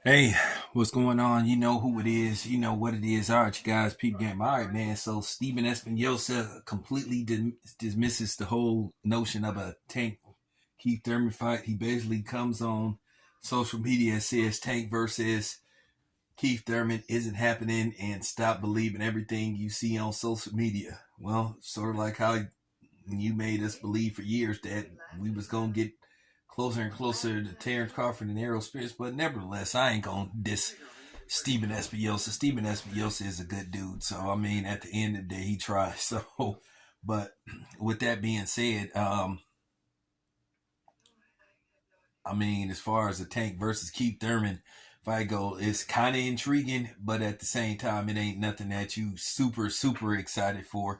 Hey, what's going on? You know who it is. You know what it is. All right, you guys, peep game. All right, man. So Stephen Espinoza completely dismisses the whole notion of a Tank Keith Thurman fight. He basically comes on social media and says Tank versus Keith Thurman isn't happening and stop believing everything you see on social media. Well, sort of like how you made us believe for years that we was gonna get closer and closer to Terrence Crawford and Errol Spence, but nevertheless, I ain't gonna diss Stephen Espinoza. Stephen Espinoza is a good dude, so I mean, at the end of the day, he tries. So, but with that being said, I mean, as far as the Tank versus Keith Thurman fight go, it's kind of intriguing, but at the same time, it ain't nothing that you super excited for.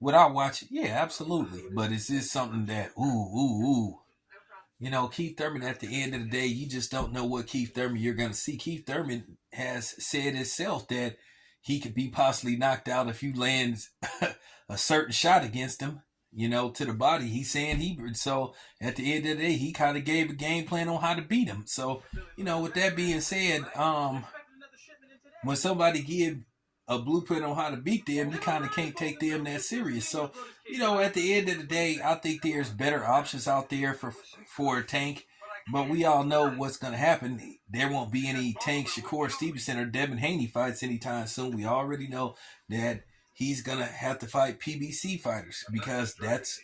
Would I watch it? Yeah, absolutely. But is this something that ooh? You know, Keith Thurman, at the end of the day, you just don't know what Keith Thurman you're going to see. Keith Thurman has said himself that he could be possibly knocked out if you lands a certain shot against him, you know, to the body. He's saying he, so at the end of the day, he kind of gave a game plan on how to beat him. So, you know, with that being said, when somebody give a blueprint on how to beat them, you kind of can't take them that serious. So, you know, at the end of the day, I think there's better options out there for a Tank. But we all know what's going to happen. There won't be any Tank Shakur Stevenson or Devin Haney fights anytime soon. We already know that he's going to have to fight PBC fighters because that's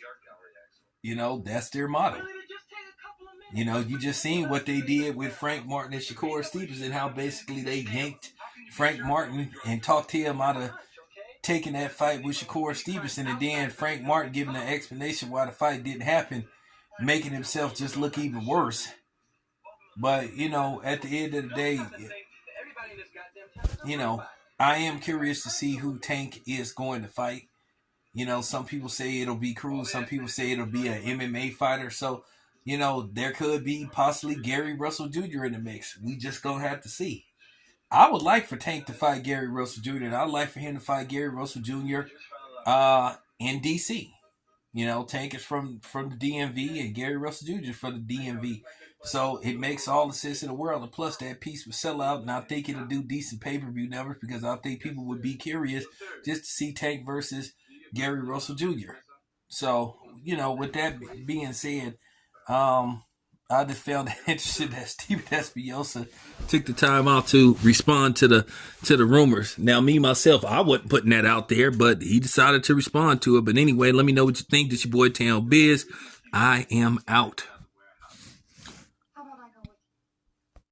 their motto. You know, you just seen what they did with Frank Martin and Shakur Stevenson, how basically they yanked Frank Martin and talked him out of taking that fight with Shakur Stevenson, and then Frank Martin giving an explanation why the fight didn't happen, making himself just look even worse. But, you know, at the end of the day, you know, I am curious to see who Tank is going to fight. You know, some people say it'll be Cruz. Some people say it'll be an MMA fighter. So, you know, there could be possibly Gary Russell Jr. in the mix. We just gonna have to see. I would like for Tank to fight Gary Russell Jr. and I'd like for him to fight Gary Russell Jr. In DC. You know, Tank is from the DMV and Gary Russell Jr. is from the DMV. So it makes all the sense in the world. And plus, that piece would sell out, and I think it'll do decent pay per view numbers because I think people would be curious just to see Tank versus Gary Russell Jr. So, you know, with that being said, I just found it interesting that Steven Espinosa took the time out to respond to the rumors. Now, me myself, I wasn't putting that out there, but he decided to respond to it. But anyway, let me know what you think. This your boy Town Biz. I am out.